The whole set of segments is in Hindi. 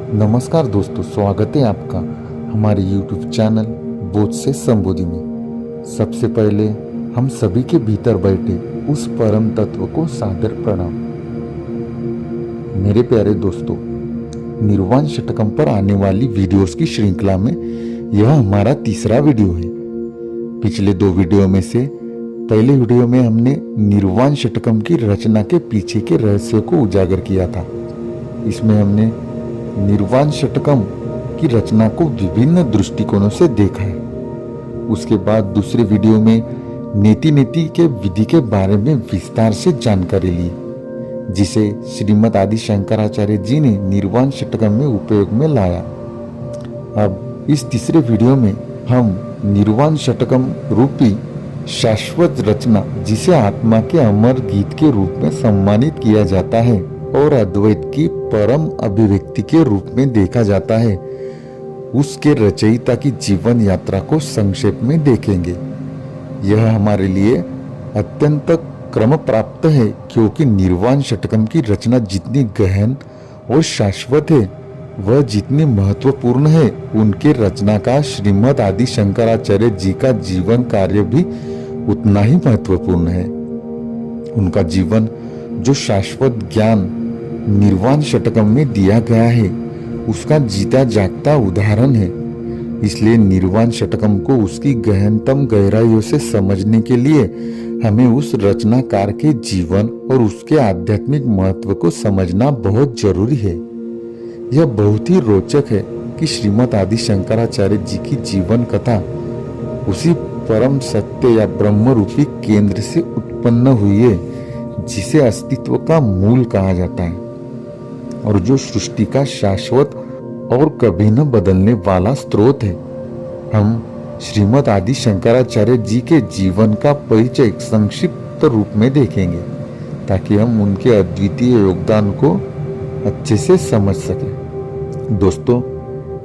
नमस्कार दोस्तों, स्वागत है आपका हमारे YouTube चैनल बोध से संबोधि में। सबसे पहले हम सभी के भीतर बैठे उस परम तत्व को सादर प्रणाम। मेरे प्यारे दोस्तों, निर्वाण षटकम पर आने वाली वीडियोस की श्रृंखला में यह हमारा तीसरा वीडियो है। पिछले दो वीडियो में से पहले वीडियो में हमने निर्वाण षटकम की रचना के पीछे के रहस्य को उजागर किया था। इसमें हमने निर्वाण षटकम की रचना को विभिन्न दृष्टिकोणों से देखा है। उसके बाद दूसरे वीडियो में नेति के विधि के बारे में विस्तार से जानकारी ली, जिसे श्रीमद आदि शंकराचार्य जी ने निर्वाण षटकम में उपयोग में लाया। अब इस तीसरे वीडियो में हम निर्वाण षटकम रूपी शाश्वत रचना, जिसे आत्मा के अमर गीत के रूप में सम्मानित किया जाता है और अद्वैत की परम अभिव्यक्ति के रूप में देखा जाता है, उसके रचयिता की जीवन यात्रा को संक्षेप में देखेंगे। यह हमारे लिए अत्यंत क्रम प्राप्त है, क्योंकि निर्वाण षटकम की रचना जितनी गहन और शाश्वत है, वह जितनी महत्वपूर्ण है, उनके रचनाकार श्रीमद आदि शंकराचार्य जी का जीवन कार्य भी उतना ही महत्वपूर्ण है। उनका जीवन जो शाश्वत ज्ञान निर्वाण षटकम में दिया गया है, उसका जीता जागता उदाहरण है। इसलिए निर्वाण षटकम को उसकी गहनतम गहराइयों से समझने के लिए हमें उस रचनाकार के जीवन और उसके आध्यात्मिक महत्व को समझना बहुत जरूरी है। यह बहुत ही रोचक है कि श्रीमद आदि शंकराचार्य जी की जीवन कथा उसी परम सत्य या ब्रह्म रूपी केंद्र से उत्पन्न हुई है, जिसे अस्तित्व का मूल कहा जाता है और जो सृष्टि का शाश्वत और कभी न बदलने वाला स्रोत है। हम श्रीमद आदि शंकराचार्य जी के जीवन का परिचय संक्षिप्त रूप में देखेंगे, ताकि हम उनके अद्वितीय योगदान को अच्छे से समझ सकें। दोस्तों,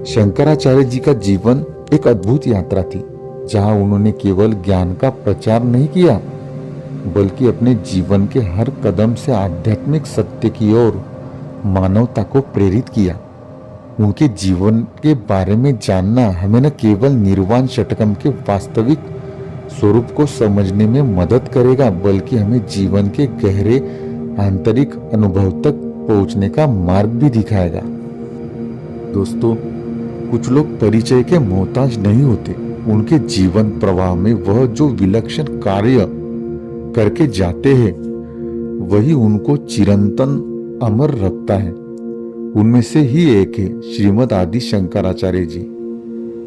शंकराचार्य जी का जीवन एक अद्भुत यात्रा थी, जहां उन्होंने केवल ज्ञान का प्रचार नहीं किया, बल्कि अपने जीवन के हर कदम से आध्यात्मिक सत्य की ओर मानवता को प्रेरित किया। उनके जीवन के बारे में जानना हमें न केवल निर्वाण षटकम के वास्तविक स्वरूप को समझने में मदद करेगा, बल्कि हमें जीवन के गहरे आंतरिक अनुभव तक पहुंचने का मार्ग भी दिखाएगा। दोस्तों, कुछ लोग परिचय के मोहताज नहीं होते। उनके जीवन प्रवाह में वह जो विलक्षण कार्य करके जाते हैं, वही उनको चिरंतन अमर रखता है। उनमें से ही एक है श्रीमद आदि शंकराचार्य जी।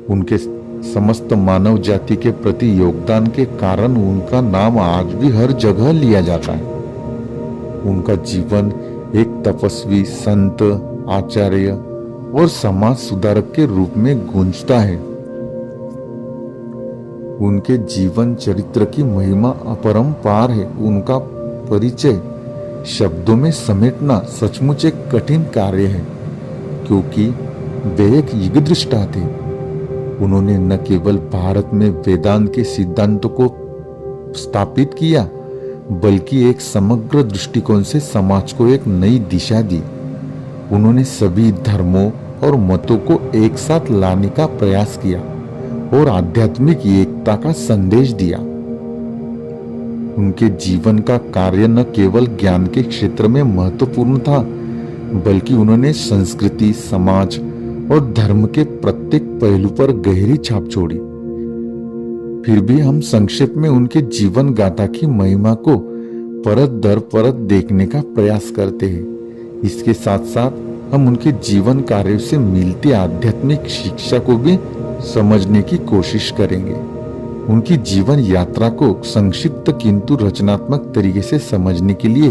उनके समस्त मानव जाति के प्रति योगदान के कारण उनका नाम आज भी हर जगह लिया जाता है। उनका जीवन एक तपस्वी, संत, आचार्य और समाज सुधारक के रूप में गूंजता है। उनके जीवन चरित्र की महिमा अपरंपार है। उनका परिचय शब्दों में समेटना सचमुच एक कठिन कार्य है, क्योंकि वे एक युगदृष्टा थे। उन्होंने न केवल भारत में वेदांत के सिद्धांतों को स्थापित किया, बल्कि एक समग्र दृष्टिकोण से समाज को एक नई दिशा दी। उन्होंने सभी धर्मों और मतों को एक साथ लाने का प्रयास किया और आध्यात्मिक एकता का संदेश दिया। उनके जीवन का कार्य न केवल ज्ञान के क्षेत्र में महत्वपूर्ण था, बल्कि उन्होंने संस्कृति, समाज और धर्म के प्रत्येक पहलू पर गहरी छाप छोड़ी। फिर भी हम संक्षेप में उनके जीवन गाथा की महिमा को परत दर परत देखने का प्रयास करते हैं। इसके साथ साथ हम उनके जीवन कार्य से मिलती आध्यात्मिक शिक्षा को भी समझने की कोशिश करेंगे। उनकी जीवन यात्रा को संक्षिप्त किंतु रचनात्मक तरीके से समझने के लिए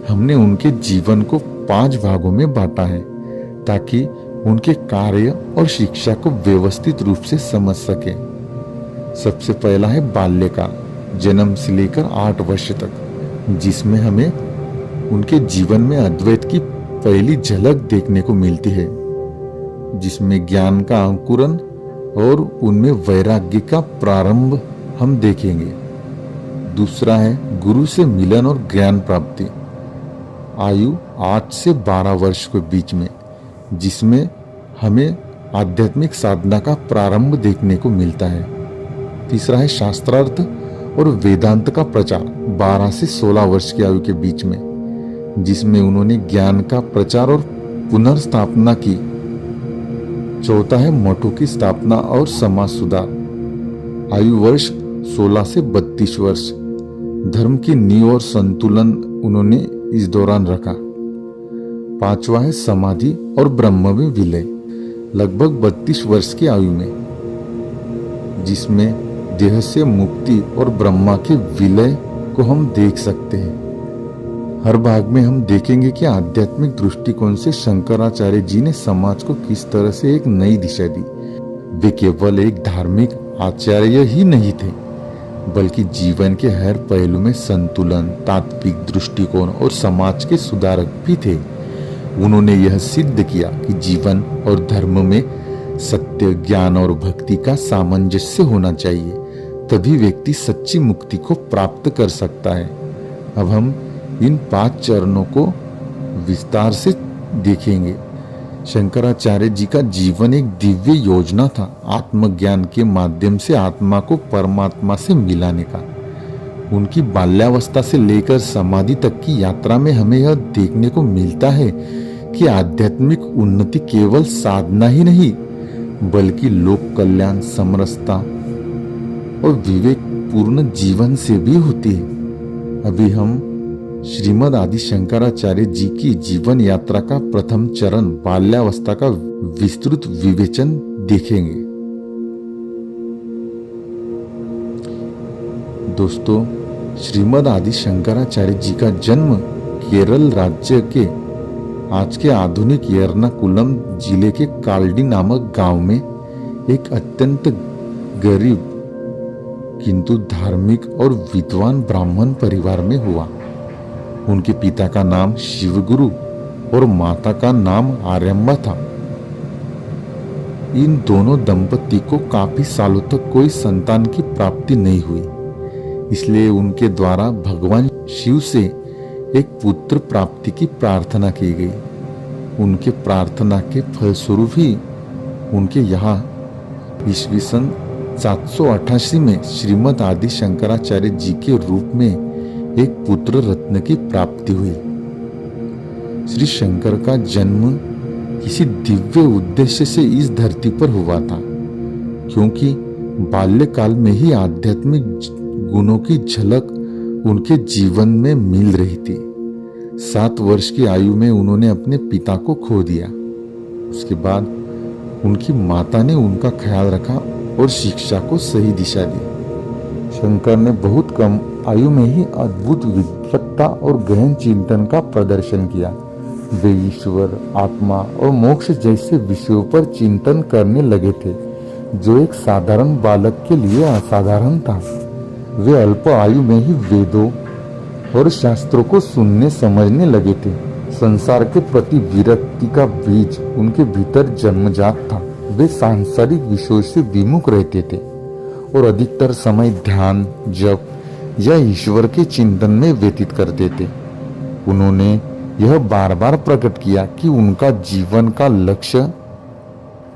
हमने उनके जीवन को 5 भागों में बांटा है, ताकि उनके कार्य और शिक्षा को व्यवस्थित रूप से समझ सके। सबसे पहला है बाल्यकाल, जन्म से लेकर 8 वर्ष तक, जिसमें हमें उनके जीवन में अद्वैत की पहली झलक देखने को मिलती है, जिसमें ज्ञान का अंकुरन और उनमें वैराग्य का प्रारंभ हम देखेंगे। दूसरा है गुरु से मिलन और ज्ञान प्राप्ति, आयु 8 से 12 वर्ष के बीच में, जिसमें हमें आध्यात्मिक साधना का प्रारंभ देखने को मिलता है। तीसरा है शास्त्रार्थ और वेदांत का प्रचार 12 से 16 वर्ष की आयु के बीच में, जिसमें उन्होंने ज्ञान का प्रचार और पुनर्स्थापना की। चौथा है मठों की स्थापना और समाज सुधार, आयु वर्ष 16 से 32 वर्ष। धर्म की नींव और संतुलन उन्होंने इस दौरान रखा। पांचवा है समाधि और ब्रह्म में विलय, लगभग 32 वर्ष की आयु में, जिसमें देह से मुक्ति और ब्रह्मा के विलय को हम देख सकते हैं। हर भाग में हम देखेंगे कि आध्यात्मिक दृष्टिकोण से शंकराचार्य जी ने समाज को किस तरह से एक नई दिशा दी। वे केवल एक धार्मिक आचार्य ही नहीं थे, बल्कि जीवन के हर पहलू में संतुलन, तात्विक दृष्टिकोण और समाज के सुधारक भी थे। उन्होंने यह सिद्ध किया कि जीवन और धर्म में सत्य, ज्ञान और भक्ति का सामंजस्य होना चाहिए, तभी व्यक्ति सच्ची मुक्ति को प्राप्त कर सकता है। अब हम इन 5 चरणों को विस्तार से देखेंगे। शंकराचार्य जी का जीवन एक दिव्य योजना था, आत्मज्ञान के माध्यम से आत्मा को परमात्मा से मिलाने का। उनकी बाल्यावस्था से लेकर समाधि तक की यात्रा में हमें यह देखने को मिलता है कि आध्यात्मिक उन्नति केवल साधना ही नहीं, बल्कि लोक कल्याण, समरसता और विवेक पूर्ण जीवन से भी होती है। अभी हम श्रीमद आदि शंकराचार्य जी की जीवन यात्रा का प्रथम चरण बाल्यावस्था का विस्तृत विवेचन देखेंगे। दोस्तों, श्रीमद आदि शंकराचार्य जी का जन्म केरल राज्य के आज के आधुनिक एर्नाकुलम जिले के काल्डी नामक गांव में एक अत्यंत गरीब किंतु धार्मिक और विद्वान ब्राह्मण परिवार में हुआ। उनके पिता का नाम शिवगुरु और माता का नाम आर्यम्बा था। इन दोनों दंपति को काफी सालों तक कोई संतान की प्राप्ति नहीं हुई, इसलिए उनके द्वारा भगवान शिव से एक पुत्र प्राप्ति की प्रार्थना की गई। उनके प्रार्थना के फलस्वरूप ही उनके यहाँ ईस्वी सन 788 में श्रीमद आदि शंकराचार्य जी के रूप में एक पुत्र रत्न की प्राप्ति हुई। श्री शंकर का जन्म किसी दिव्य उद्देश्य से इस धरती पर हुआ था, क्योंकि बाल्यकाल में ही आध्यात्मिक गुणों की झलक उनके जीवन में मिल रही थी। 7 वर्ष की आयु में उन्होंने अपने पिता को खो दिया। उसके बाद उनकी माता ने उनका ख्याल रखा और शिक्षा को सही दिशा दी। शंकर ने बहुत कम आयु में ही अद्भुत विद्वत्ता और गहन चिंतन का प्रदर्शन किया। वे ईश्वर, आत्मा और मोक्ष जैसे विषयों पर चिंतन करने लगे थे, जो एक साधारण बालक के लिए असाधारण था। वे अल्प आयु में ही वेदों और शास्त्रों को सुनने समझने लगे थे। संसार के प्रति विरक्ति का बीज उनके भीतर जन्मजात था। वे सांसारिक विषयों से विमुख रहते थे और अधिकतर समय ध्यान, जप या ईश्वर के चिंतन में व्यतीत करते थे। उन्होंने यह बार बार प्रकट किया कि उनका जीवन का लक्ष्य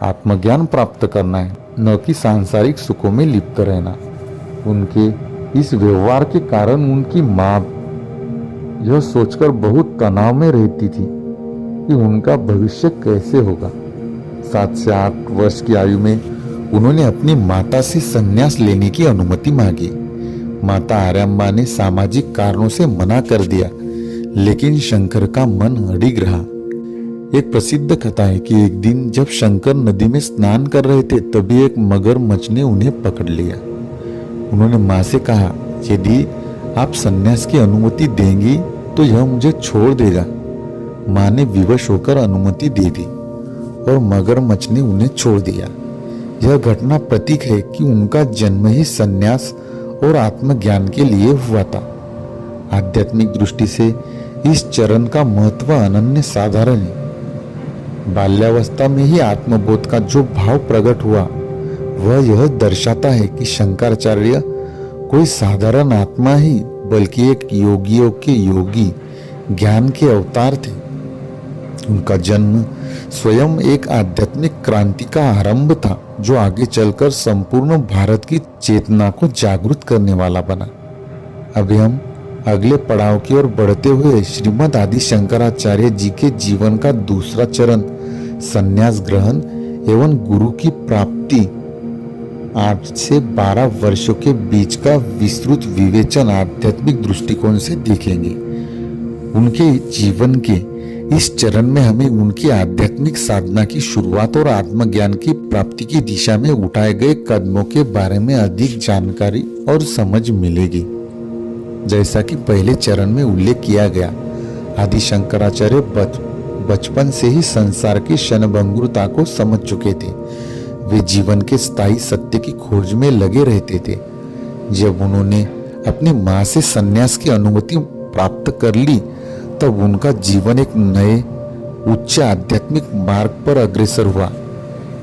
आत्मज्ञान प्राप्त करना है, न कि सांसारिक सुखों में लिप्त रहना। उनके इस व्यवहार के कारण उनकी माँ यह सोचकर बहुत तनाव में रहती थी कि उनका भविष्य कैसे होगा। 7 से 8 वर्ष की आयु में उन्होंने अपनी माता से संन्यास लेने की अनुमति मांगी। माता आर्यम्बा ने सामाजिक कारणों से मना कर दिया, लेकिन शंकर का मन अडिग रहा। एक प्रसिद्ध कथा है कि एक दिन जब शंकर नदी में स्नान कर रहे थे, तभी एक मगरमच्छ ने उन्हें पकड़ लिया। उन्होंने माँ से कहा, यदि आप संन्यास की अनुमति देंगी तो यह मुझे छोड़ देगा। माँ ने विवश होकर अनुमति दे दी और मगरमच्छ ने उन्हें छोड़ दिया। यह घटना प्रतीक है कि उनका जन्म ही संन्यास और आत्मज्ञान के लिए हुआ था। आध्यात्मिक दृष्टि से इस चरण का महत्व अनन्य साधारण है। बाल्यावस्था में ही आत्मबोध का जो भाव प्रकट हुआ, वह यह दर्शाता है कि शंकराचार्य कोई साधारण आत्मा ही बल्कि एक योगियों के योगी, ज्ञान के अवतार थे। उनका जन्म स्वयं एक आध्यात्मिक क्रांति का आरंभ था, जो आगे चलकर संपूर्ण भारत की चेतना को जागृत करने वाला बना। अभी हम अगले पड़ाव की ओर बढ़ते हुए श्रीमद आदि शंकराचार्य जी के जीवन का दूसरा चरण, संन्यास ग्रहण एवं गुरु की प्राप्ति, 8 से 12 वर्षों के बीच का विस्तृत विवेचन आध्यात्मिक दृष्टिकोण से देखेंगे। उनके जीवन के इस चरण में हमें उनकी आध्यात्मिक साधना की शुरुआत और आत्मज्ञान की प्राप्ति की दिशा में उठाए गए कदमों के बारे में अधिक जानकारी और समझ मिलेगी। जैसा कि पहले चरण में उल्लेख किया गया, आदि शंकराचार्य बचपन से ही संसार की क्षणभंगुरता को समझ चुके थे। वे जीवन के स्थायी सत्य की खोज में लगे रहते थे। जब उन्होंने अपनी मां से संन्यास की अनुमति प्राप्त कर ली, तब उनका जीवन एक नए उच्च आध्यात्मिक मार्ग पर अग्रसर हुआ।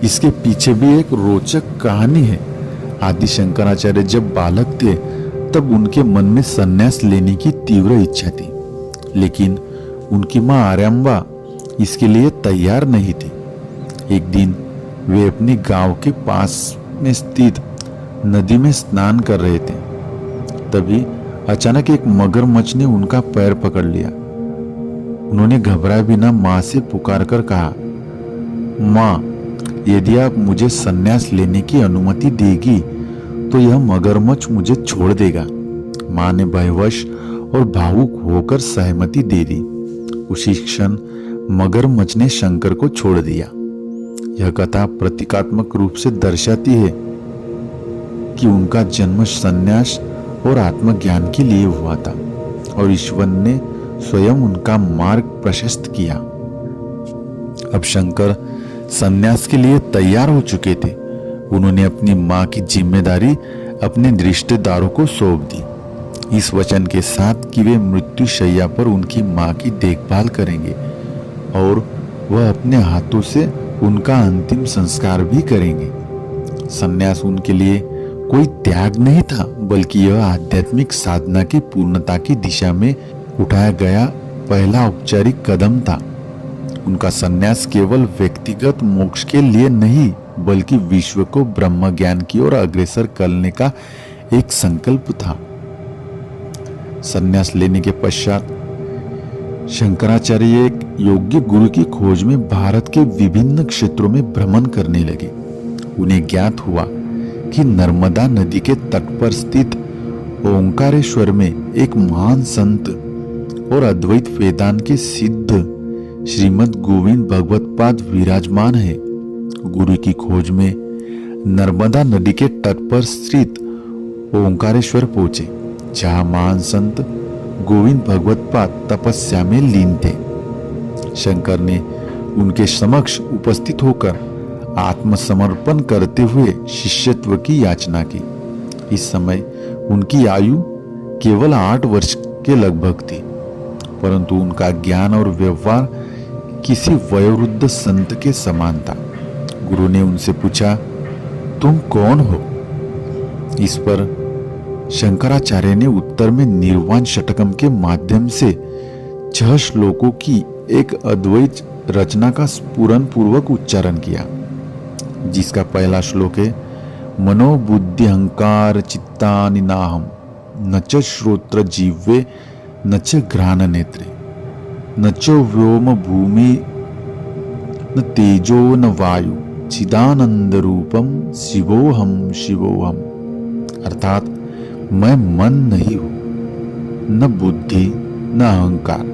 इसके पीछे भी एक रोचक कहानी है। आदि शंकराचार्य जब बालक थे, तब उनके मन में संन्यास लेने की तीव्र इच्छा थी, लेकिन उनकी मां आर्यम्बा इसके लिए तैयार नहीं थी। एक दिन वे अपने गांव के पास में स्थित नदी में स्नान कर रहे थे। तभी अचानक एक मगरमच्छ ने उनका पैर पकड़ लिया। उन्होंने घबराए बिना मां से पुकार कर कहा, मां, यदि आप मुझे संन्यास लेने की अनुमति देगी तो यह मगरमच्छ मुझे छोड़ देगा। मां ने भयवश और भावुक होकर सहमति दे दी। उसी क्षण मगरमच्छ ने शंकर को छोड़ दिया। यह कथा प्रतीकात्मक रूप से दर्शाती है कि उनका जन्म संन्यास और आत्मज्ञान के लिए हुआ था और ईश्वर ने स्वयं उनका मार्ग प्रशस्त किया। अब शंकर संन्यास के लिए तैयार हो चुके थे। उन्होंने अपनी मां की जिम्मेदारी अपने रिश्तेदारों को सौंप दी, इस वचन के साथ कि वे मृत्यु शैया पर उनकी मां की देखभाल करेंगे और वह अपने हाथों से उनका अंतिम संस्कार भी करेंगे। संन्यास उनके लिए कोई त्याग नहीं था, बल्कि यह आध्यात्मिक साधना की पूर्णता की दिशा में उठाया गया पहला औपचारिक कदम था। उनका संन्यास केवल व्यक्तिगत मोक्ष के लिए नहीं, बल्कि विश्व को ब्रह्म ज्ञान की ओर अग्रसर करने का एक संकल्प था। संन्यास लेने के पश्चात शंकराचार्य एक योग्य गुरु की खोज में भारत के विभिन्न क्षेत्रों में भ्रमण करने लगे। उन्हें ज्ञात हुआ कि नर्मदा नदी के तट पर स्थित ओंकारेश्वर में एक महान संत और अद्वैत वेदांत के सिद्ध श्रीमद गोविंद भगवत पाद विराजमान है। गुरु की खोज में नर्मदा नदी के तट पर स्थित ओंकारेश्वर पहुंचे, जहां महान संत गोविंद भगवत पाद तपस्या में लीन थे। शंकर ने उनके समक्ष उपस्थित होकर आत्मसमर्पण करते हुए शिष्यत्व की याचना की। इस समय उनकी आयु केवल 8 वर्ष के लगभग थी, परंतु उनका ज्ञान और व्यवहार किसी वयोवृद्ध संत के समान था। गुरु ने उनसे पूछा, तुम कौन हो? इस पर शंकराचार्य ने उत्तर में निर्वाण षटकम के माध्यम से 6 श्लोकों की एक अद्वैत रचना का स्फुरन पूर्वक उच्चारण किया, जिसका पहला श्लोक है, मनो बुद्धि अहंकार चित्तानि नाहम न च श्रोत्र जीवे न च घ्राण नेत्रे न च व्योम भूमि न तेजो न वायु चिदानंद रूपम शिवोहम शिवोहम। अर्थात मैं मन नहीं हूं, न बुद्धि न अहंकार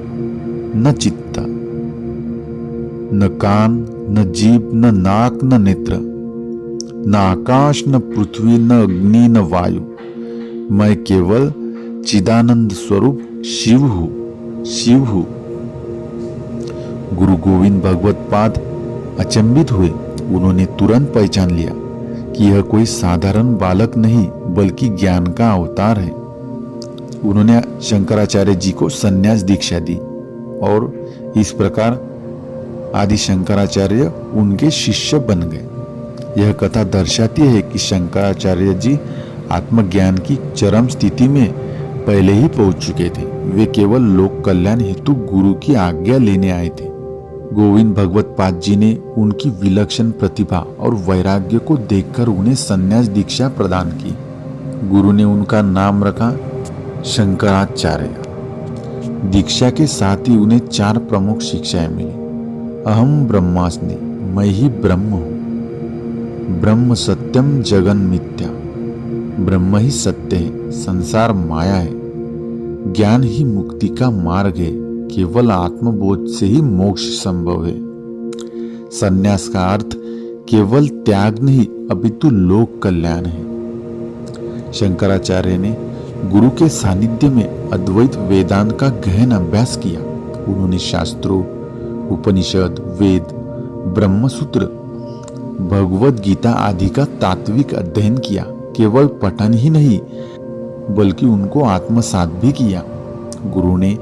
न चित्त न कान न जीभ न नाक न नेत्र न आकाश न पृथ्वी न अग्नि न वायु, मैं केवल चिदानंद स्वरूप शिव हूं। गुरु गोविंद भगवत पाद अचंभित हुए। उन्होंने तुरंत पहचान लिया कि यह कोई साधारण बालक नहीं, बल्कि ज्ञान का अवतार है। उन्होंने शंकराचार्य जी को संन्यास दीक्षा दी और इस प्रकार आदि शंकराचार्य उनके शिष्य बन गए। यह कथा दर्शाती है कि शंकराचार्य जी आत्मज्ञान की चरम स्थिति में पहले ही पहुंच चुके थे। वे केवल लोक कल्याण हेतु गुरु की आज्ञा लेने आए थे। गोविंद भगवत पाद जी ने उनकी विलक्षण प्रतिभा और वैराग्य को देखकर उन्हें संन्यास दीक्षा प्रदान की। गुरु ने उनका नाम रखा शंकराचार्य। दीक्षा के साथ ही उन्हें 4 प्रमुख शिक्षाएं मिली। अहम ब्रह्मास्मि, मैं ही ब्रह्म हूं। ब्रह्म सत्यम जगन मिथ्या, ब्रह्म ही सत्य है, संसार माया है। ज्ञान ही मुक्ति का मार्ग है, केवल आत्मबोध से ही मोक्ष संभव है। संन्यास का अर्थ केवल त्याग नहीं अपितु लोक कल्याण है। शंकराचार्य ने गुरु के सानिध्य में अद्वैत वेदांत का गहन अभ्यास किया। उन्होंने शास्त्रों, उपनिषद, वेद, ब्रह्मसूत्र, भगवद गीता आदि का तात्विक अध्ययन किया। केवल पठन ही नहीं बल्कि उनको आत्मसात भी किया। गुरु ने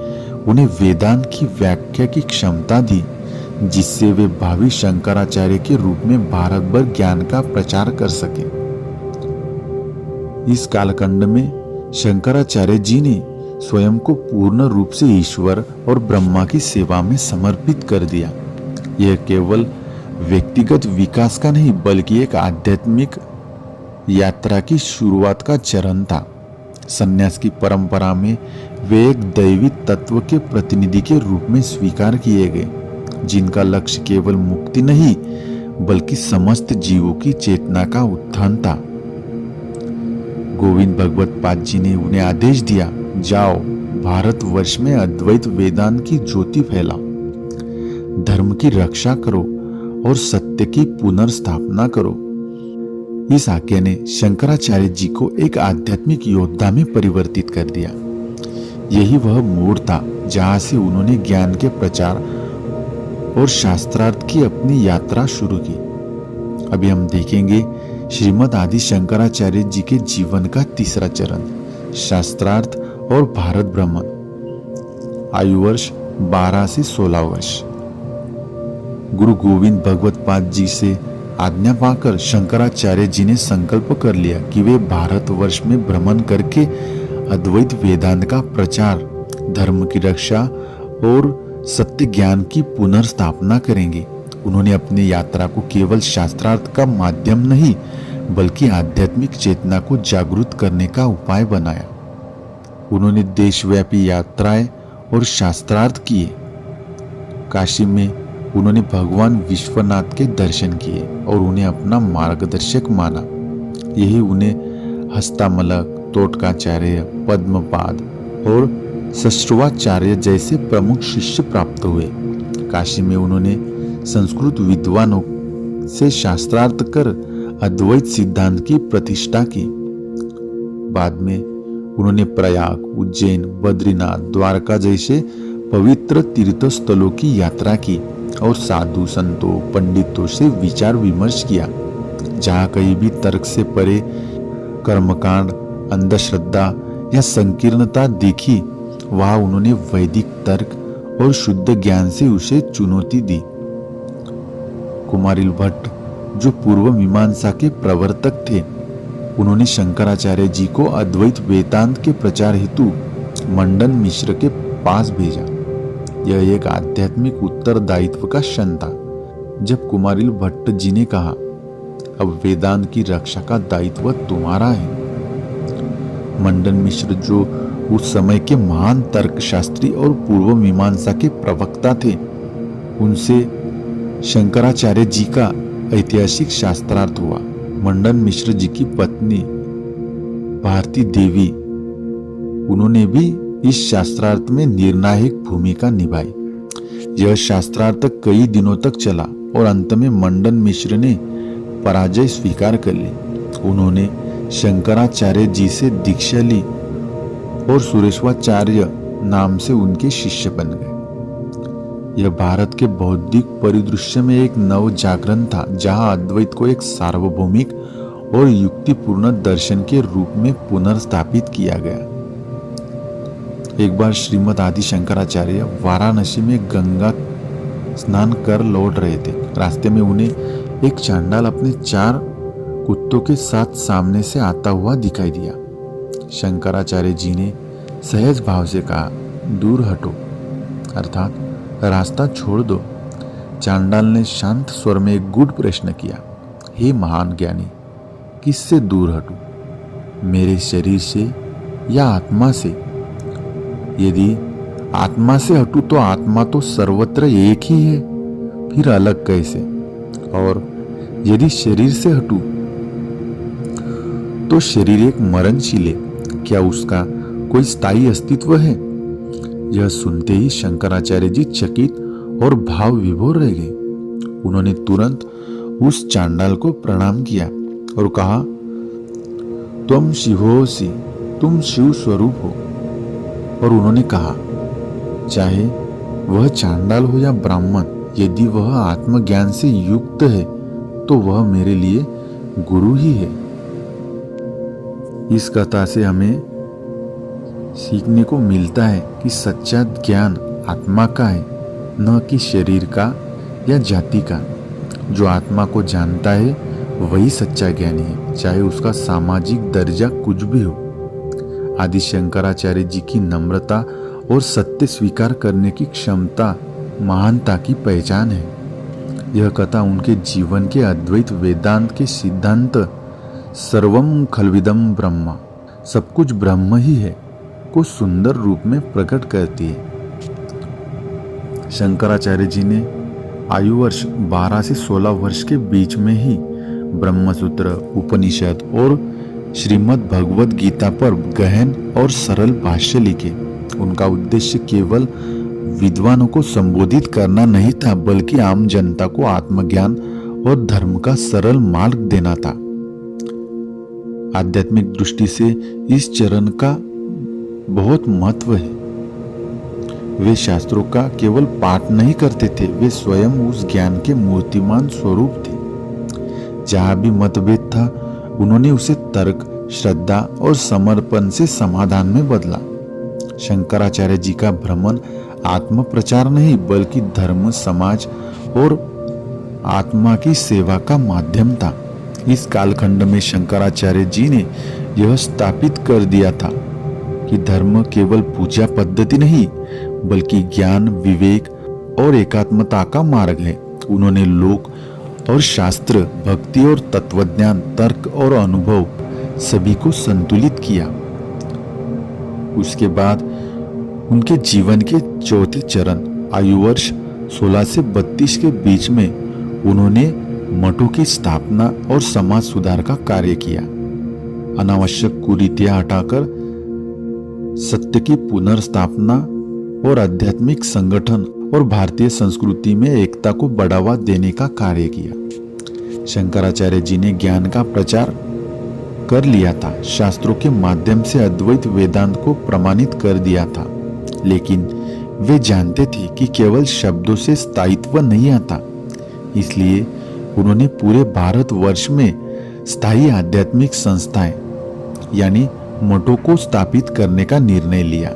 उन्हें वेदांत की व्याख्या की क्षमता दी, जिससे वे भावी शंकराचार्य के रूप में भारत भर ज्ञान का प्रचार कर सके। इस कालखंड में शंकराचार्य जी ने स्वयं को पूर्ण रूप से ईश्वर और ब्रह्मा की सेवा में समर्पित कर दिया। यह केवल व्यक्तिगत विकास का नहीं बल्कि एक आध्यात्मिक यात्रा की शुरुआत का चरण था। संन्यास की परंपरा में वे एक दैवी तत्व के प्रतिनिधि के रूप में स्वीकार किए गए, जिनका लक्ष्य केवल मुक्ति नहीं बल्कि समस्त जीवों की चेतना का उत्थान था। गोविंद भगवत पाद जी ने उन्हें आदेश दिया, जाओ भारतवर्ष में अद्वैत वेदांत की ज्योति फैलाओ, धर्म की रक्षा करो और सत्य की पुनर्स्थापना करो। इस आज्ञा ने शंकराचार्य जी को एक आध्यात्मिक योद्धा में परिवर्तित कर दिया। यही वह मोड़ था जहां से उन्होंने ज्ञान के प्रचार और शास्त्रार्थ की अपनी यात्रा शुरू की। अभी हम देखेंगे श्रीमद आदि शंकराचार्य जी के जीवन का तीसरा चरण, शास्त्रार्थ और भारत भ्रमण। आयु वर्ष 12 से 16 वर्ष। गुरु गोविंद भगवत पाद जी से आज्ञा पाकर शंकराचार्य जी ने संकल्प कर लिया कि वे भारतवर्ष में भ्रमण करके अद्वैत वेदांत का प्रचार, धर्म की रक्षा और सत्य ज्ञान की पुनर्स्थापना करेंगे। उन्होंने अपनी यात्रा को केवल शास्त्रार्थ का माध्यम नहीं बल्कि आध्यात्मिक चेतना को जागृत करने का उपाय बनाया। उन्होंने देशव्यापी यात्राएं और शास्त्रार्थ किए। काशी में उन्होंने भगवान विश्वनाथ के दर्शन किए और उन्हें अपना मार्गदर्शक माना। यही उन्हें हस्तामलक, तोटकाचार्य, पद्मपाद और सश्रवाचार्य जैसे प्रमुख शिष्य प्राप्त हुए। काशी में उन्होंने संस्कृत विद्वानों से शास्त्रार्थ कर अद्वैत सिद्धांत की प्रतिष्ठा की। बाद में उन्होंने प्रयाग, उज्जैन, बद्रीनाथ, द्वारका जैसे पवित्र तीर्थ स्थलों की यात्रा की और साधु संतों, पंडितों से विचार विमर्श किया। जहाँ कहीं भी तर्क से परे कर्मकांड, अंधश्रद्धा या संकीर्णता देखी, वहां उन्होंने वैदिक तर्क और शुद्ध ज्ञान से उसे चुनौती दी। कुमारिल भट्ट, जो पूर्व मीमांसा के प्रवर्तक थे, उन्होंने शंकराचार्य जी को अद्वैत वेदांत के प्रचार हेतु मंडन मिश्र के पास भेजा। यह एक आध्यात्मिक उत्तरदायित्व का क्षण था। जब कुमारिल भट्ट जी ने कहा, अब वेदांत की रक्षा का दायित्व तुम्हारा है। मंडन मिश्र, जो उस समय के महान तर्कशास्त्री और पूर्व मीमांसा के प्रवक्ता थे, उनसे शंकराचार्य जी का ऐतिहासिक शास्त्रार्थ हुआ। मंडन मिश्र जी की पत्नी भारती देवी, उन्होंने भी इस शास्त्रार्थ में निर्णायक भूमिका निभाई। यह शास्त्रार्थ कई दिनों तक चला और अंत में मंडन मिश्र ने पराजय स्वीकार कर ली। उन्होंने शंकराचार्य जी से दीक्षा ली और सुरेश्वराचार्य नाम से उनके शिष्य बन गए। यह भारत के बौद्धिक परिदृश्य में एक नव जागरण था, जहां अद्वैत को एक सार्वभौमिक और युक्तिपूर्ण दर्शन के रूप में पुनर्स्थापित किया गया। एक बार श्रीमद आदि शंकराचार्य वाराणसी में गंगा स्नान कर लौट रहे थे। रास्ते में उन्हें एक चांडाल अपने 4 कुत्तों के साथ सामने से आता हुआ दिखाई दिया। शंकराचार्य जी ने सहज भाव से कहा, दूर हटो, अर्थात रास्ता छोड़ दो। चांडाल ने शांत स्वर में एक गूढ़ प्रश्न किया, हे महान ज्ञानी, किससे दूर हटूं, मेरे शरीर से या आत्मा से? यदि आत्मा से हटूं तो आत्मा तो सर्वत्र एक ही है, फिर अलग कैसे? और यदि शरीर से हटूं तो शरीर एक मरणशील है, क्या उसका कोई स्थायी अस्तित्व है? यह सुनते ही शंकराचार्य जी चकित और भाव विभोर रह गए। उन्होंने तुरंत उस चांडाल को प्रणाम किया और कहा, तुम शिवोसी, तुम शिव स्वरूप हो। और उन्होंने कहा, चाहे वह चांडाल हो या ब्राह्मण, यदि वह आत्मज्ञान से युक्त है तो वह मेरे लिए गुरु ही है। इस कथा से हमें सीखने को मिलता है कि सच्चा ज्ञान आत्मा का है, न कि शरीर का या जाति का। जो आत्मा को जानता है वही सच्चा ज्ञानी है, चाहे उसका सामाजिक दर्जा कुछ भी हो। आदि शंकराचार्य जी की नम्रता और सत्य स्वीकार करने की क्षमता महानता की पहचान है। यह कथा उनके जीवन के अद्वैत वेदांत के सिद्धांत सर्वम खलविदम ब्रह्म, सब कुछ ब्रह्म ही है, को सुंदर रूप में प्रकट करती है। शंकराचार्य जी ने आयु वर्ष 12 से 16 वर्ष के बीच में ही ब्रह्मसूत्र, उपनिषद और श्रीमद् भगवद गीता पर गहन और सरल भाष्य लिखे। उनका उद्देश्य केवल विद्वानों को संबोधित करना नहीं था, बल्कि आम जनता को आत्मज्ञान और धर्म का सरल मार्ग देना था। आध्यात्मिक दृष्टि से इस चरण का बहुत महत्व है। वे शास्त्रों का केवल पाठ नहीं करते थे, वे स्वयं उस ज्ञान के मूर्तिमान स्वरूप थे। जहां भी मतभेद था, उन्होंने उसे तर्क, श्रद्धा और समर्पण से समाधान में बदला। शंकराचार्य जी का भ्रमण आत्म प्रचार नहीं, बल्कि धर्म, समाज और आत्मा की सेवा का माध्यम था। इस कालखंड में शंकराचार्य जी ने यह स्थापित कर दिया था कि धर्म केवल पूजा पद्धति नहीं, बल्कि ज्ञान, विवेक और एकात्मता का मार्ग है। उन्होंने लोक और शास्त्र, भक्ति और तत्वज्ञान, तर्क और अनुभव सभी को संतुलित किया। उसके बाद उनके जीवन के चौथे चरण आयु वर्ष 16 से 32 के बीच में उन्होंने मठों की स्थापना और समाज सुधार का कार्य किया। अनावश्यक कुरीतियां हटाकर सत्य की पुनर्स्थापना और आध्यात्मिक संगठन और भारतीय संस्कृति में एकता को बढ़ावा देने का कार्य किया। शंकराचार्य जी ने ज्ञान का प्रचार कर लिया था, शास्त्रों के माध्यम से अद्वैत वेदांत को प्रमाणित कर दिया था, लेकिन वे जानते थे कि केवल शब्दों से स्थायित्व नहीं आता। इसलिए उन्होंने पूरे भारतवर्ष में स्थायी आध्यात्मिक संस्थाएं यानी मठों को स्थापित करने का निर्णय लिया,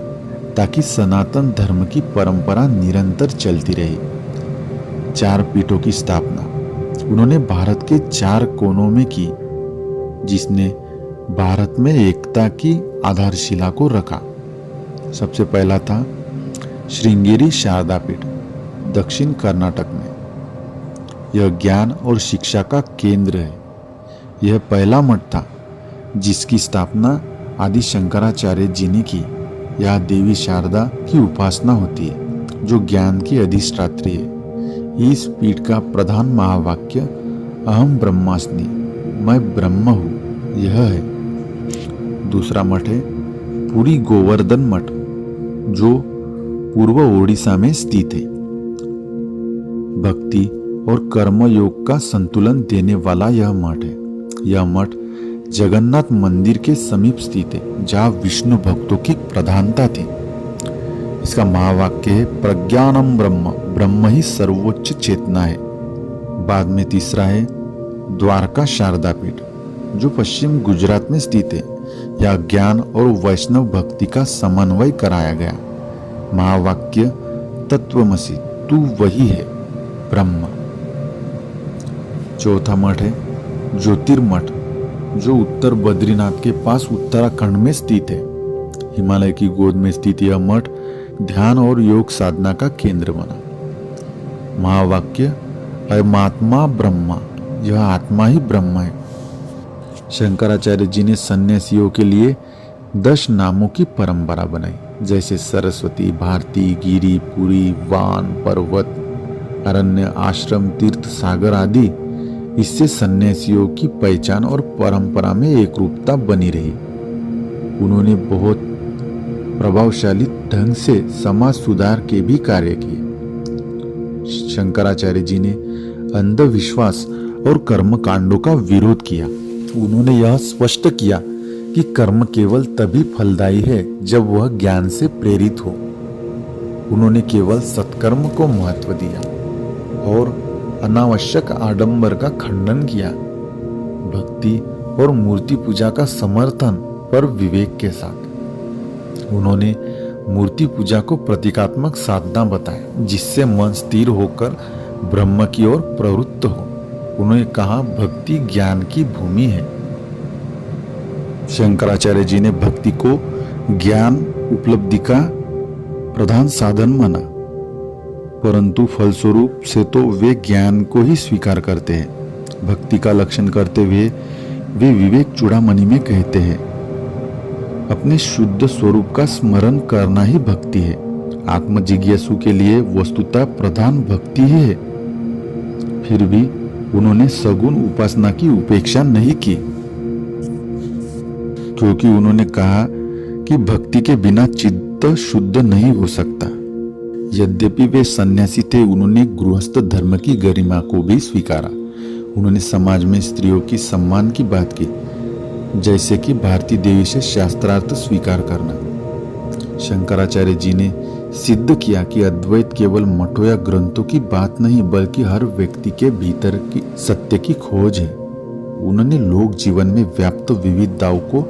ताकि सनातन धर्म की परंपरा निरंतर चलती रहे। 4 पीठों की स्थापना उन्होंने भारत के 4 कोनों में की, जिसने भारत में एकता की आधारशिला को रखा। सबसे पहला था श्रृंगेरी शारदा पीठ, दक्षिण कर्नाटक में। यह ज्ञान और शिक्षा का केंद्र है। यह पहला मठ था जिसकी स्थापना आदि शंकराचार्य जी ने की। यहाँ देवी शारदा की उपासना होती है, जो ज्ञान की अधिष्ठात्री है। इस पीठ का प्रधान महावाक्य अहम ब्रह्मास्मि, मैं ब्रह्म हूँ, यह है। दूसरा मठ है पुरी गोवर्धन मठ, जो पूर्व ओडिशा में स्थित है। भक्ति और कर्म योग का संतुलन देने वाला यह मठ है। यह मठ जगन्नाथ मंदिर के समीप स्थित है, जहाँ विष्णु भक्तों की प्रधानता थी। इसका महावाक्य है प्रज्ञानम ब्रह्म, ब्रह्म ही सर्वोच्च चेतना है। बाद में तीसरा है द्वारका शारदा पीठ, जो पश्चिम गुजरात में स्थित है। यह ज्ञान और वैष्णव भक्ति का समन्वय कराया गया। महावाक्य तत्वमसि, तू वही है ब्रह्म। चौथा मठ है ज्योतिर्मठ, जो उत्तर बद्रीनाथ के पास उत्तराखंड में स्थित है। हिमालय की गोद में स्थित यह मठ ध्यान और योग साधना का केंद्र बना। महावाक्य अयमात्मा ब्रह्मा, यह आत्मा ही ब्रह्म है। शंकराचार्य जी ने सन्यासियों के लिए 10 नामों की परंपरा बनाई, जैसे सरस्वती, भारती, गिरी, पुरी, वान, पर्वत, अरण्य, आश्रम, तीर्थ, सागर आदि। इससे सन्यासियों की पहचान और परंपरा में एकरूपता बनी रही। उन्होंने बहुत प्रभावशाली ढंग से समाज सुधार के भी कार्य किए। शंकराचार्य जी ने अंधविश्वास और कर्म कांडों का विरोध किया। उन्होंने यह स्पष्ट किया कि कर्म केवल तभी फलदायी है जब वह ज्ञान से प्रेरित हो। उन्होंने केवल सत्कर्म को महत्व दिया और अनावश्यक आडंबर का खंडन किया। भक्ति और मूर्ति पूजा का समर्थन पर विवेक के साथ। उन्होंने मूर्ति पूजा को प्रतीकात्मक साधना बताया, जिससे मन स्थिर होकर ब्रह्म की ओर प्रवृत्त हो। उन्होंने कहा, भक्ति ज्ञान की भूमि है। शंकराचार्य जी ने भक्ति को ज्ञान उपलब्धि का प्रधान साधन माना, परंतु फलस्वरूप से तो वे ज्ञान को ही स्वीकार करते हैं। भक्ति का लक्षण करते हुए वे विवेक चूड़ामणि में कहते हैं, अपने शुद्ध स्वरूप का स्मरण करना ही भक्ति है। आत्म जिज्ञासु के लिए वस्तुतः प्रधान भक्ति ही है। फिर भी उन्होंने सगुण उपासना की उपेक्षा नहीं की, क्योंकि उन्होंने कहा कि भक्ति के बिना चित्त शुद्ध नहीं हो सकता। यद्यपि वे सन्यासी थे, उन्होंने गृहस्थ धर्म की गरिमा को भी स्वीकारा। उन्होंने समाज में स्त्रियों की सम्मान की बात की, जैसे कि भारती देवी से शास्त्रार्थ स्वीकार करना। शंकराचार्य जी ने सिद्ध किया कि अद्वैत केवल मठों या ग्रंथों की बात नहीं, बल्कि हर व्यक्ति के भीतर की सत्य की खोज है। उन्होंने लोक जीवन में व्याप्त विविधताओं को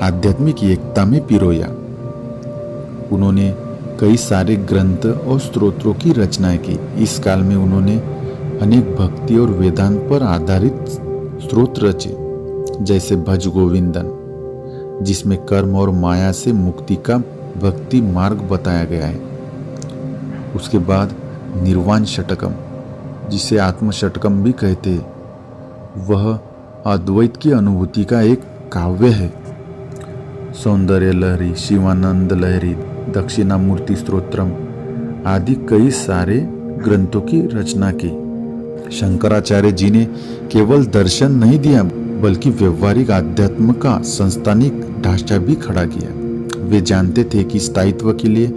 आध्यात्मिक एकता में पिरोया। उन्होंने कई सारे ग्रंथ और स्तोत्रों की रचनाएं की। इस काल में उन्होंने अनेक भक्ति और वेदांत पर आधारित स्तोत्र रचे, जैसे भज गोविंदन, जिसमें कर्म और माया से मुक्ति का भक्ति मार्ग बताया गया है। उसके बाद निर्वाण षटकम, जिसे आत्म षटकम भी कहते हैं, वह अद्वैत की अनुभूति का एक काव्य है। सौंदर्य लहरी, शिवानंद लहरी, दक्षिणामूर्ति स्तोत्रम आदि कई सारे ग्रंथों की रचना की। शंकराचार्य जी ने केवल दर्शन नहीं दिया, बल्कि व्यवहारिक आध्यात्म का संस्थानिक ढांचा भी खड़ा किया। वे जानते थे कि स्थायित्व के लिए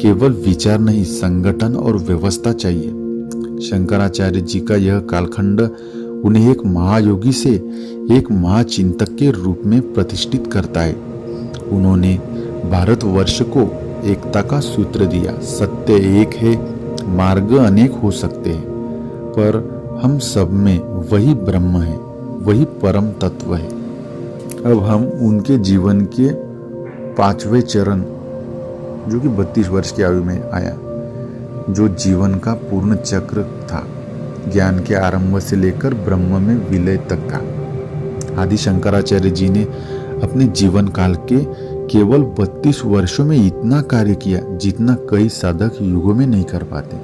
केवल विचार नहीं, संगठन और व्यवस्था चाहिए। शंकराचार्य जी का यह कालखंड उन्हें एक महायोगी से एक महाचिंतक के रूप में प्रतिष्ठित करता है। उन्होंने भारतवर्ष को एकता का सूत्र दिया। सत्य एक है, मार्ग अनेक हो सकते हैं, पर हम सब में वही ब्रह्म है, वही परम तत्व है। अब हम उनके जीवन के 5वें चरण, जो कि 32 वर्ष की आयु में आया, जो जीवन का पूर्ण चक्र था, ज्ञान के आरंभ से लेकर ब्रह्म में विलय तक का। आदि शंकराचार्य जी ने अपने जीवन काल के केवल 32 वर्षों में इतना कार्य किया, जितना कई साधक युगों में नहीं कर पाते।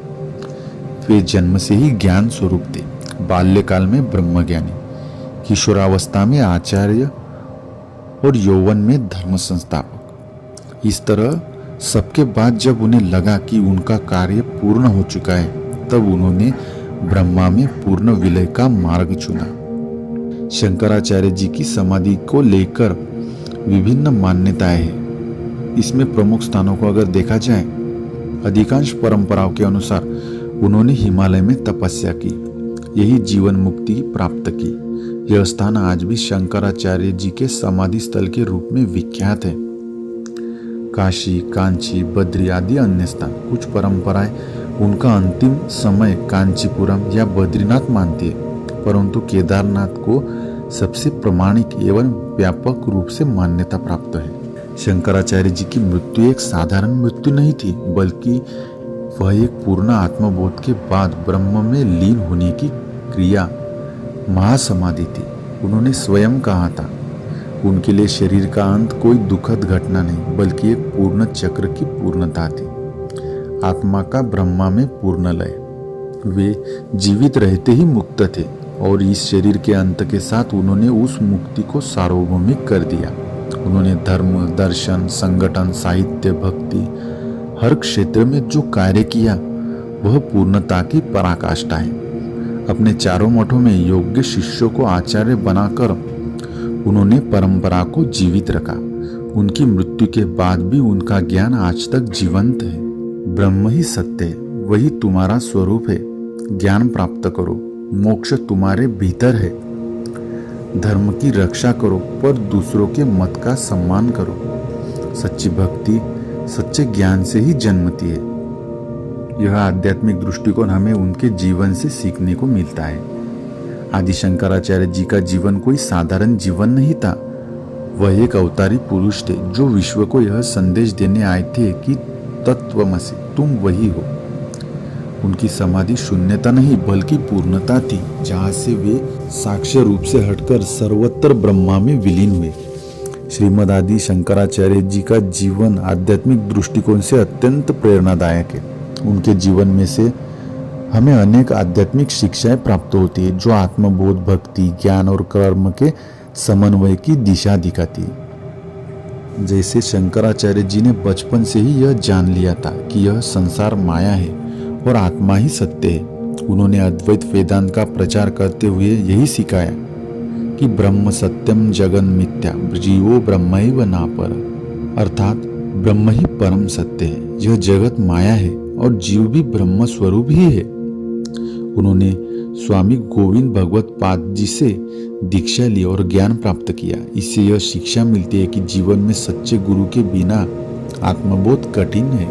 वे जन्म से ही ज्ञान स्वरूप थे। बाल्यकाल में ब्रह्मज्ञानी, किशोरावस्था में आचार्य और यौवन में धर्म संस्थापक। इस तरह सबके बाद जब उन्हें लगा कि उनका कार्य पूर्ण हो चुका है, तब उन्होंने ब्रह्मा में पूर्ण विलय का मार्ग चुना। शंकराचार्य जी की समाधि को लेकर विभिन्न मान्यताएं हैं। इसमें प्रमुख स्थानों को अगर देखा जाए, अधिकांश परंपराओं के अनुसार उन्होंने हिमालय में तपस्या की, यही जीवन मुक्ति प्राप्त की। यह स्थान आज भी शंकराचार्य जी के समाधि स्थल के रूप में विख्यात है। काशी, कांची, बद्री आदि अन्य स्थान। कुछ परंपराएं उनका अंतिम समय कांचीपुरम या बद्रीनाथ मानती है, परंतु केदारनाथ को सबसे प्रमाणिक एवं व्यापक रूप से मान्यता प्राप्त है। शंकराचार्य जी की मृत्यु एक साधारण मृत्यु नहीं थी, बल्कि वह एक पूर्ण आत्मबोध के बाद ब्रह्म में लीन होने की क्रिया महासमाधि थी। उन्होंने स्वयं कहा था, उनके लिए शरीर का अंत कोई दुखद घटना नहीं, बल्कि एक पूर्ण चक्र की पूर्णता थी। आत्मा का ब्रह्मा में पूर्ण लय। वे जीवित रहते ही मुक्त थे और इस शरीर के अंत के साथ उन्होंने उस मुक्ति को सार्वभौमिक कर दिया। उन्होंने धर्म, दर्शन, संगठन, साहित्य, भक्ति, हर क्षेत्र में जो कार्य किया वह पूर्णता की पराकाष्ठा है। अपने चारों मठों में योग्य शिष्यों को आचार्य बनाकर उन्होंने परंपरा को जीवित रखा। उनकी मृत्यु के बाद भी उनका ज्ञान आज तक जीवंत है। ब्रह्म ही सत्य है, वही तुम्हारा स्वरूप है। ज्ञान प्राप्त करो, मोक्ष तुम्हारे भीतर है। धर्म की रक्षा करो पर दूसरों के मत का सम्मान करो। सच्ची भक्ति सच्चे ज्ञान से ही जन्मती है। यह आध्यात्मिक दृष्टिकोण हमें उनके जीवन से सीखने को मिलता है। आदि शंकराचार्य जी का जीवन कोई साधारण जीवन नहीं था। वह एक अवतारी पुरुष थे जो विश्व को यह संदेश देने आए थे कि तत्वमसि, तुम वही हो। उनकी समाधि शून्यता नहीं बल्कि पूर्णता थी, जहाँ से वे साक्ष्य रूप से हटकर सर्वत्र ब्रह्मा में विलीन हुए। श्रीमद आदि शंकराचार्य जी का जीवन आध्यात्मिक दृष्टिकोण से अत्यंत प्रेरणादायक है। उनके जीवन में से हमें अनेक आध्यात्मिक शिक्षाएं प्राप्त होती है जो आत्मबोध, भक्ति, ज्ञान और कर्म के समन्वय की दिशा दिखाती है। जैसे शंकराचार्य जी ने बचपन से ही यह जान लिया था कि यह संसार माया है और आत्मा ही सत्य है। उन्होंने अद्वैत वेदांत का प्रचार करते हुए यही सिखाया कि ब्रह्म सत्यम जगन मिथ्या, जीवो ब्रह्मैव नापर, अर्थात ब्रह्म ही परम सत्य है। यह जगत माया है और जीव भी ब्रह्म स्वरूप ही है। उन्होंने स्वामी गोविंद भगवत पाद जी से दीक्षा ली और ज्ञान प्राप्त किया। इससे यह शिक्षा मिलती है कि जीवन में सच्चे गुरु के बिना आत्मबोध कठिन है।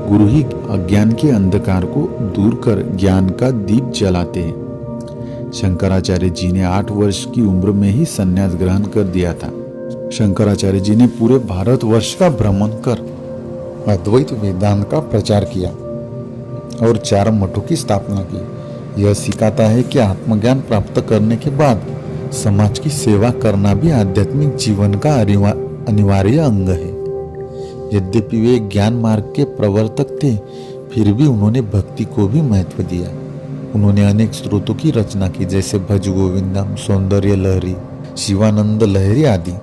गुरु ही अज्ञान के अंधकार को दूर कर ज्ञान का दीप जलाते हैं। शंकराचार्य जी ने 8 वर्ष की उम्र में ही संन्यास ग्रहण कर दिया था। शंकराचार्य जी ने पूरे भारतवर्ष का भ्रमण कर अद्वैत वेदांत का प्रचार किया और 4 मठों की स्थापना की। यह सिखाता है कि आत्मज्ञान प्राप्त करने के बाद समाज की सेवा करना भी आध्यात्मिक जीवन का अनिवार्य अंग है। यद्यपि वे ज्ञान मार्ग के प्रवर्तक थे, फिर भी उन्होंने भक्ति को भी महत्व दिया। उन्होंने अनेक स्रोतों की रचना की, जैसे भज गोविंदम, सौंदर्य लहरी, शिवानंद लहरी आदि।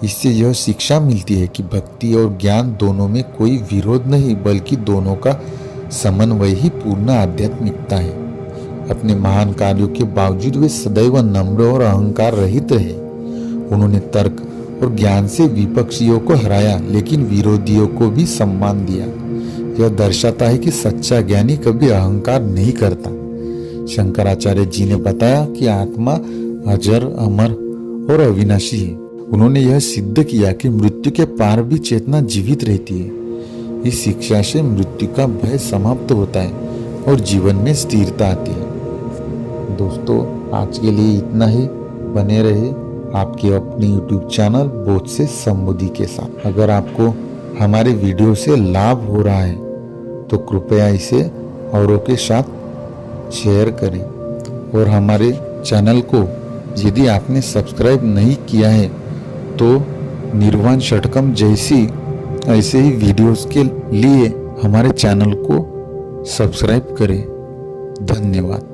इससे यह शिक्षा मिलती है कि भक्ति और ज्ञान दोनों में कोई विरोध नहीं, बल्कि दोनों का समन्वय ही पूर्ण आध्यात्मिकता है। अपने महान कार्यों के बावजूद वे सदैव नम्र और अहंकार रहित रहे। उन्होंने तर्क और ज्ञान से विपक्षियों को हराया, लेकिन विरोधियों को भी सम्मान दिया। यह दर्शाता है कि सच्चा ज्ञानी कभी अहंकार नहीं करता। शंकराचार्य जी ने बताया कि आत्मा अजर, अमर और अविनाशी है। उन्होंने यह सिद्ध किया कि मृत्यु के पार भी चेतना जीवित रहती है। इस शिक्षा से मृत्यु का भय समाप्त होता है और जीवन में स्थिरता आती है। दोस्तों, आज के लिए इतना ही। बने रहे आपके अपने YouTube चैनल बोध से समृद्धि के साथ। अगर आपको हमारे वीडियो से लाभ हो रहा है तो कृपया इसे औरों के साथ शेयर करें और हमारे चैनल को यदि आपने सब्सक्राइब नहीं किया है तो निर्वाण षटकम जैसी ऐसे ही वीडियोस के लिए हमारे चैनल को सब्सक्राइब करें। धन्यवाद।